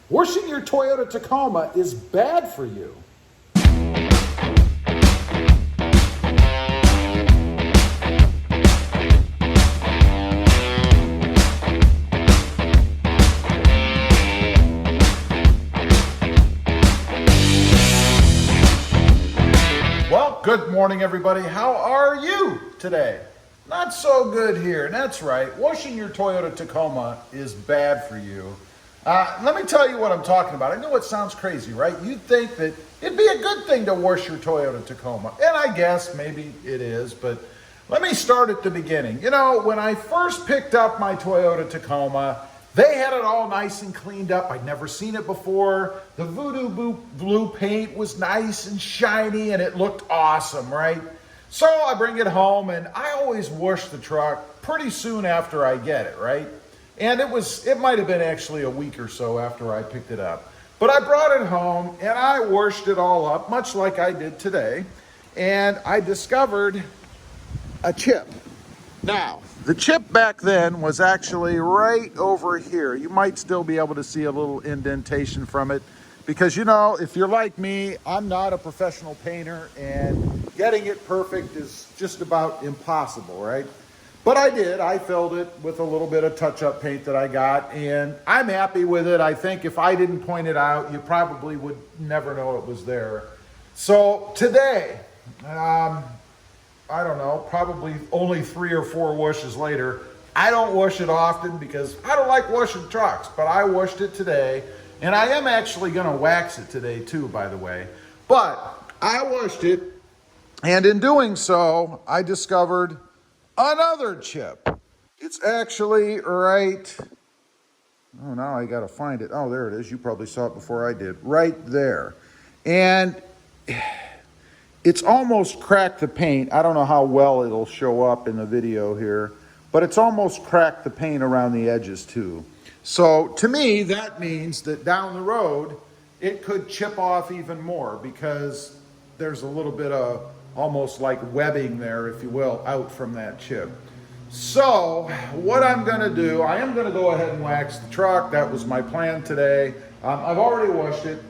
Washing your Toyota Tacoma is bad for you. Well, good morning, everybody. How are you today? Not so good here. That's right. Washing your Toyota Tacoma is bad for you. Let me tell you what I'm talking about. I know it sounds crazy, right? You'd think that it'd be a good thing to wash your Toyota Tacoma. And I guess maybe it is, but let me start at the beginning. You know, when I first picked up my Toyota Tacoma, they had it all nice and cleaned up. I'd never seen it before. The voodoo blue paint was nice and shiny and it looked awesome, right? So I bring it home and I always wash the truck pretty soon after I get it, right? And it might have been actually a week or so after I picked it up. But I brought it home and I washed it all up, much like I did today. And I discovered a chip. Now, the chip back then was actually right over here. You might still be able to see a little indentation from it. Because, you know, if you're like me, I'm not a professional painter and getting it perfect is just about impossible, right? But I did. I filled it with a little bit of touch-up paint that I got, and I'm happy with it. I think if I didn't point it out, you probably would never know it was there. So today, I don't know, probably only 3 or 4 washes later, I don't wash it often because I don't like washing trucks, but I washed it today, and I am actually going to wax it today too, by the way. But I washed it, and in doing so, I discovered another chip. It's actually right, oh, now I gotta find it. Oh, there it is. You probably saw it before I did. Right there. And it's almost cracked the paint. I don't know how well it'll show up in the video here, but it's almost cracked the paint around the edges too. So to me, that means that down the road, it could chip off even more because there's a little bit of almost like webbing there, if you will, out from that chip. So what I'm going to do, I am going to go ahead and wax the truck. That was my plan today. I've already washed it,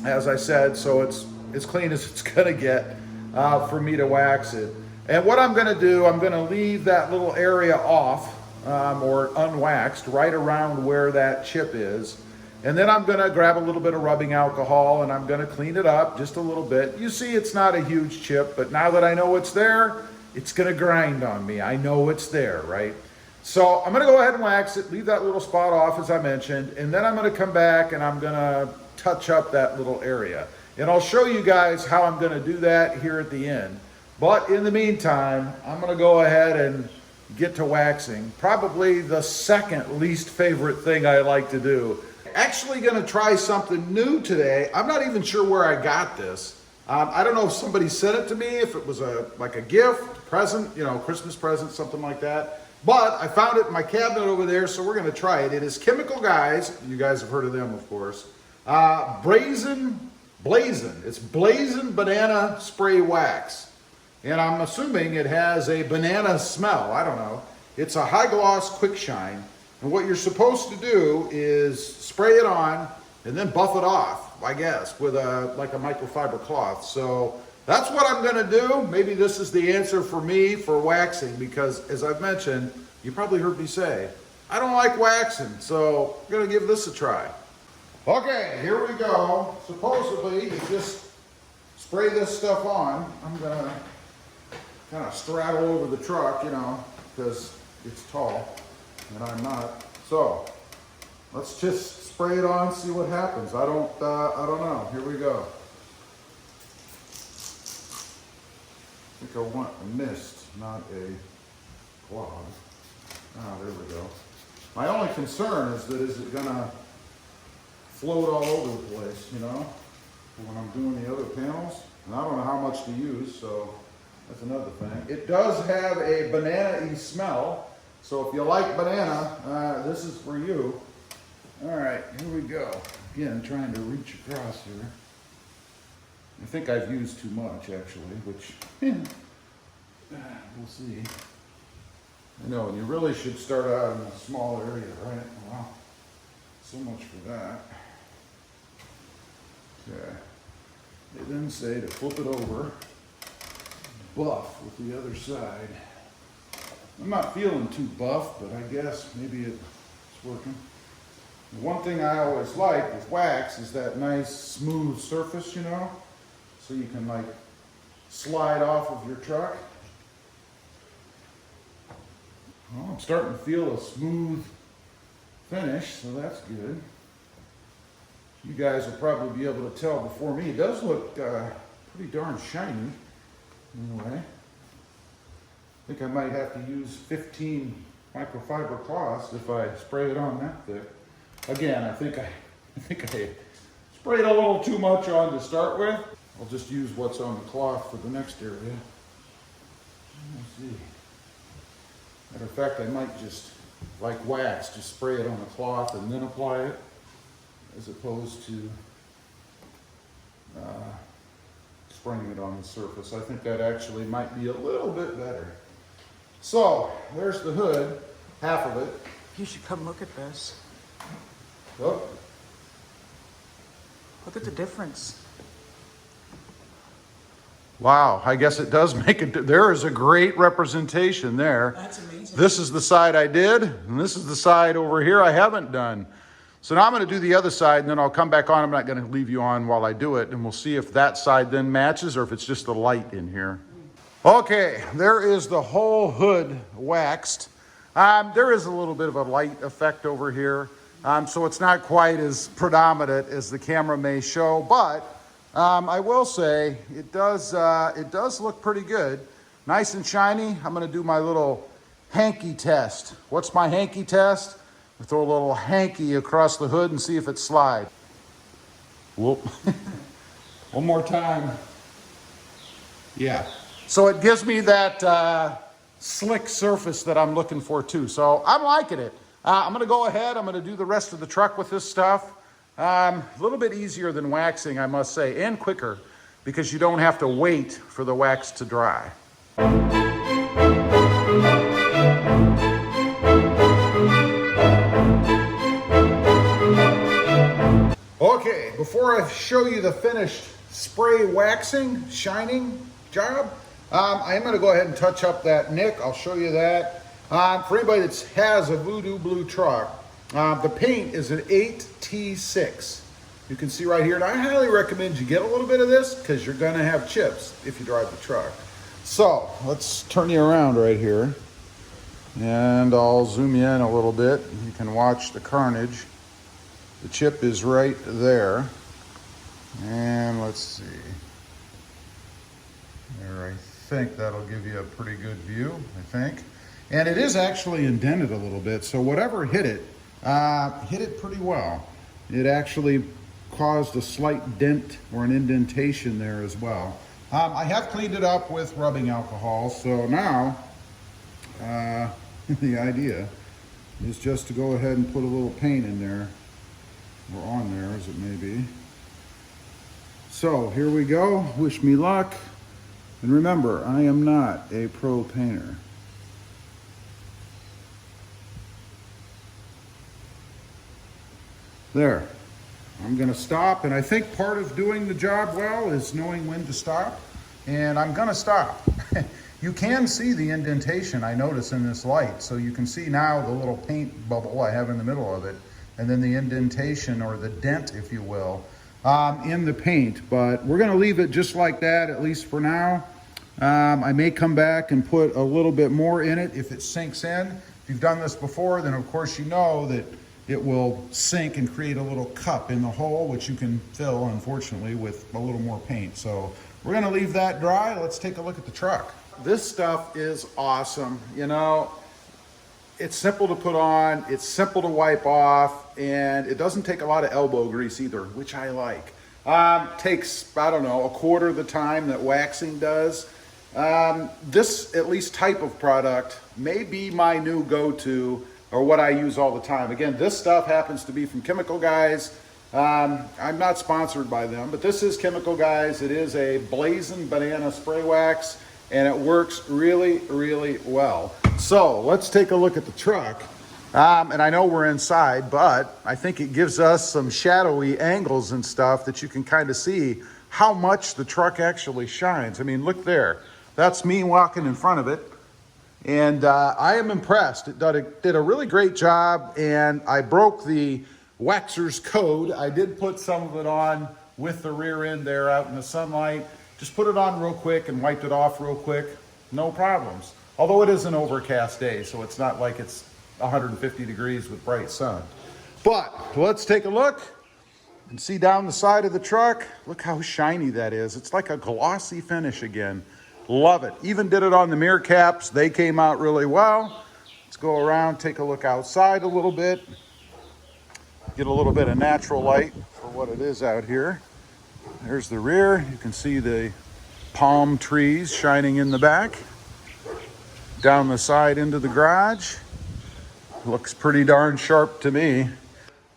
as I said, so it's as clean as it's going to get for me to wax it. And what I'm going to do, I'm going to leave that little area off or unwaxed right around where that chip is. And then I'm going to grab a little bit of rubbing alcohol and I'm going to clean it up just a little bit. You see, it's not a huge chip, but now that I know it's there, it's going to grind on me. I know it's there, right? So I'm going to go ahead and wax it, leave that little spot off as I mentioned, and then I'm going to come back and I'm going to touch up that little area. And I'll show you guys how I'm going to do that here at the end. But in the meantime, I'm going to go ahead and get to waxing. Probably the second least favorite thing I like to do. Actually going to try something new today. I'm not even sure where I got this. I don't know if somebody sent it to me, if it was like a gift, present, you know, Christmas present, something like that. But I found it in my cabinet over there, so we're going to try it. It is Chemical Guys. You guys have heard of them, of course. Blazin' Banana Spray Wax. And I'm assuming it has a banana smell. I don't know. It's a high gloss quick shine. And what you're supposed to do is spray it on and then buff it off, I guess, with like a microfiber cloth. So that's what I'm going to do. Maybe this is the answer for me for waxing because, as I've mentioned, you probably heard me say, I don't like waxing. So I'm going to give this a try. Okay, here we go. Supposedly, you just spray this stuff on. I'm going to kind of straddle over the truck, you know, because it's tall. And I'm not. So let's just spray it on, see what happens. I don't know. Here we go. I think I want a mist, not a clog. Ah, there we go. My only concern is that is it gonna float all over the place, you know, when I'm doing the other panels. And I don't know how much to use, so that's another thing. It does have a banana-y smell. So if you like banana, this is for you. All right, here we go. Again, trying to reach across here. I think I've used too much, actually, which we'll see. I know, and you really should start out in a small area, right? Wow, so much for that. Okay. They then say to flip it over, buff with the other side. I'm not feeling too buff, but I guess maybe it's working. One thing I always like with wax is that nice smooth surface, you know, so you can like slide off of your truck. Well, I'm starting to feel a smooth finish, so that's good. You guys will probably be able to tell before me. It does look pretty darn shiny in a way. I think I might have to use 15 microfiber cloths if I spray it on that thick. Again, I think I sprayed a little too much on to start with. I'll just use what's on the cloth for the next area. Let's see. Matter of fact, I might just, like wax, just spray it on the cloth and then apply it, as opposed to spraying it on the surface. I think that actually might be a little bit better. So, there's the hood, half of it. You should come look at this. Oh. Look at the difference. Wow, I guess it does make it. There is a great representation there. That's amazing. This is the side I did, and this is the side over here I haven't done. So now I'm going to do the other side, and then I'll come back on. I'm not going to leave you on while I do it, and we'll see if that side then matches or if it's just the light in here. Okay, there is the whole hood waxed. There is a little bit of a light effect over here, so it's not quite as predominant as the camera may show, but I will say it does look pretty good. Nice and shiny. I'm going to do my little hanky test. What's my hanky test? I throw a little hanky across the hood and see if it slides. Whoop. One more time. Yeah. So it gives me that slick surface that I'm looking for too. So I'm liking it. I'm going to go ahead. I'm going to do the rest of the truck with this stuff. A little bit easier than waxing, I must say, and quicker because you don't have to wait for the wax to dry. Okay, before I show you the finished spray waxing, shining job, I am going to go ahead and touch up that nick. I'll show you that. For anybody that has a Voodoo Blue truck, the paint is an 8T6. You can see right here, and I highly recommend you get a little bit of this because you're going to have chips if you drive the truck. So let's turn you around right here, and I'll zoom you in a little bit. You can watch the carnage. The chip is right there, and let's see. There, I think that'll give you a pretty good view, I think. And it is actually indented a little bit, so whatever hit it pretty well. It actually caused a slight dent or an indentation there as well. I have cleaned it up with rubbing alcohol, so now the idea is just to go ahead and put a little paint in there, or on there as it may be. So here we go. Wish me luck. And remember, I am not a pro painter. There. I'm going to stop, and I think part of doing the job well is knowing when to stop, and I'm going to stop. You can see the indentation, I notice, in this light, so you can see now the little paint bubble I have in the middle of it, and then the indentation, or the dent, if you will, in the paint. But we're going to leave it just like that, at least for now. I may come back and put a little bit more in it if it sinks in. If you've done this before, then of course you know that it will sink and create a little cup in the hole, which you can fill, unfortunately, with a little more paint. So we're going to leave that dry. Let's take a look at the truck. This stuff is awesome. You know, it's simple to put on, it's simple to wipe off, and it doesn't take a lot of elbow grease either, which I like. Takes, I don't know, a quarter of the time that waxing does. This, at least, type of product may be my new go-to, or what I use all the time. Again, this stuff happens to be from Chemical Guys. I'm not sponsored by them, but this is Chemical Guys. It is a Blazing Banana spray wax, and it works really, really well. So let's take a look at the truck And I know we're inside, but I think it gives us some shadowy angles and stuff that you can kind of see how much the truck actually shines. I mean, look there. That's me walking in front of it. And I am impressed. It did a really great job, and I broke the waxer's code. I did put some of it on with the rear end there out in the sunlight. Just put it on real quick and wiped it off real quick. No problems. Although it is an overcast day, so it's not like it's 150 degrees with bright sun. But let's take a look and see down the side of the truck. Look how shiny that is. It's like a glossy finish again. Love it. Even did it on the mirror caps. They came out really well. Let's go around, take a look outside a little bit. Get a little bit of natural light for what it is out here. There's the rear. You can see the palm trees shining in the back. Down the side into the garage. Looks pretty darn sharp to me.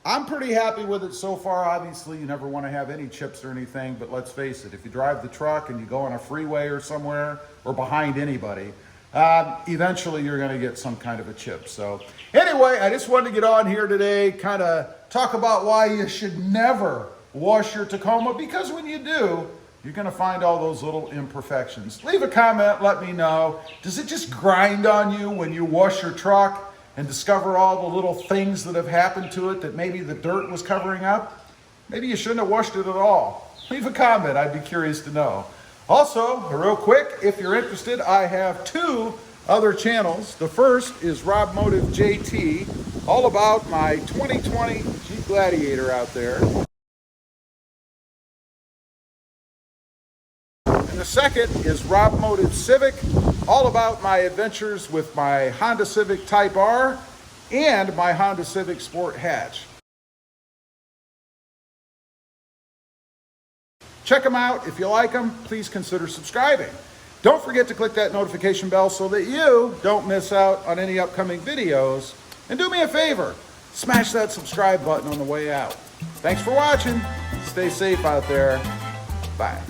I'm pretty happy with it so far. Obviously, you never want to have any chips or anything, but let's face it, if you drive the truck and you go on a freeway or somewhere or behind anybody, eventually you're going to get some kind of a chip. So anyway, I just wanted to get on here today, kind of talk about why you should never wash your Tacoma, because when you do, you're going to find all those little imperfections. Leave a comment, let me know. Does it just grind on you when you wash your truck and discover all the little things that have happened to it that maybe the dirt was covering up? Maybe you shouldn't have washed it at all. Leave a comment, I'd be curious to know. Also, real quick, if you're interested, I have 2 other channels. The first is RobMotive JT, all about my 2020 Jeep Gladiator out there. And the second is RobMotive Civic, all about my adventures with my Honda Civic Type R and my Honda Civic Sport Hatch. Check them out. If you like them, please consider subscribing. Don't forget to click that notification bell so that you don't miss out on any upcoming videos. And do me a favor, smash that subscribe button on the way out. Thanks for watching. Stay safe out there. Bye.